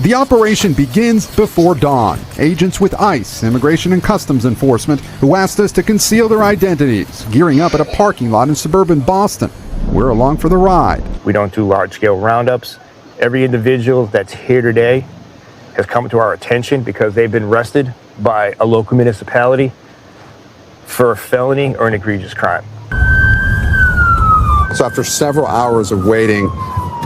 The operation begins before dawn. Agents with ICE, Immigration and Customs Enforcement, who asked us to conceal their identities, gearing up at a parking lot in suburban Boston. We're along for the ride. We don't do large-scale roundups. Every individual that's here today has come to our attention because they've been arrested by a local municipality for a felony or an egregious crime. So after several hours of waiting,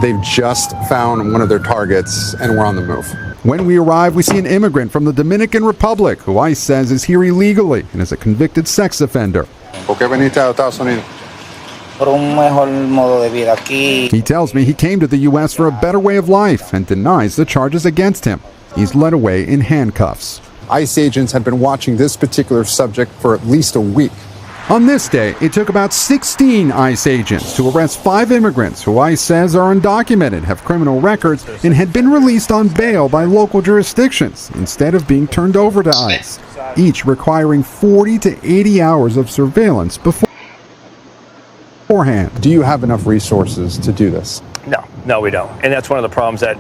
they've just found one of their targets and we're on the move. When we arrive, we see an immigrant from the Dominican Republic who ICE says is here illegally and is a convicted sex offender. ¿Por qué veniste a Estados Unidos? He tells me he came to the U.S. for a better way of life and denies the charges against him. He's led away in handcuffs. ICE agents had been watching this particular subject for at least a week. On this day, it took about 16 ICE agents to arrest 5 immigrants who ICE says are undocumented, have criminal records, and had been released on bail by local jurisdictions instead of being turned over to ICE, each requiring 40 to 80 hours of surveillance beforehand. Do you have enough resources to do this? No, we don't. And that's one of the problems that,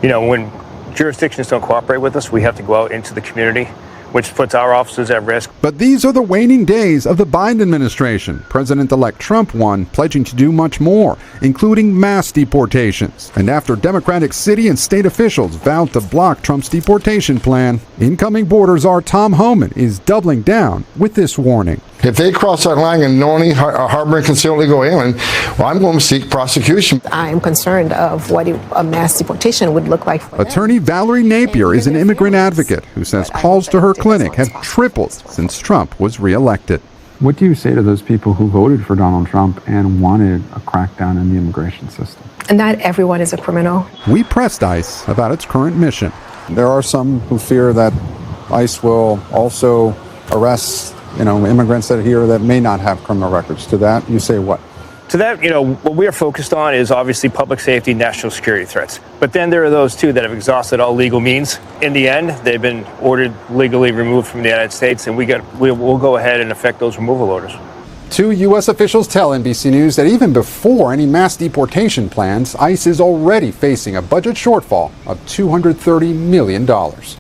when jurisdictions don't cooperate with us, we have to go out into the community, which puts our officers at risk. But these are the waning days of the Biden administration. President-elect Trump won, pledging to do much more, including mass deportations. And after Democratic city and state officials vowed to block Trump's deportation plan, incoming Border Czar Tom Homan is doubling down with this warning. If they cross that line and knowingly harbor and conceal illegal alien, well, I'm going to seek prosecution. I am concerned of what a mass deportation would look like for Attorney Valerie Napier is an immigrant advocate who says calls to her clinic have tripled since Trump was reelected. What do you say to those people who voted for Donald Trump and wanted a crackdown in the immigration system? And not everyone is a criminal. We pressed ICE about its current mission. There are some who fear that ICE will also arrest immigrants that are here that may not have criminal records. To that, you say what? To that, what we are focused on is obviously public safety, national security threats. But then there are those too that have exhausted all legal means. In the end, they've been ordered legally removed from the United States, and we'll go ahead and effect those removal orders. 2 U.S. officials tell NBC News that even before any mass deportation plans, ICE is already facing a budget shortfall of $230 million.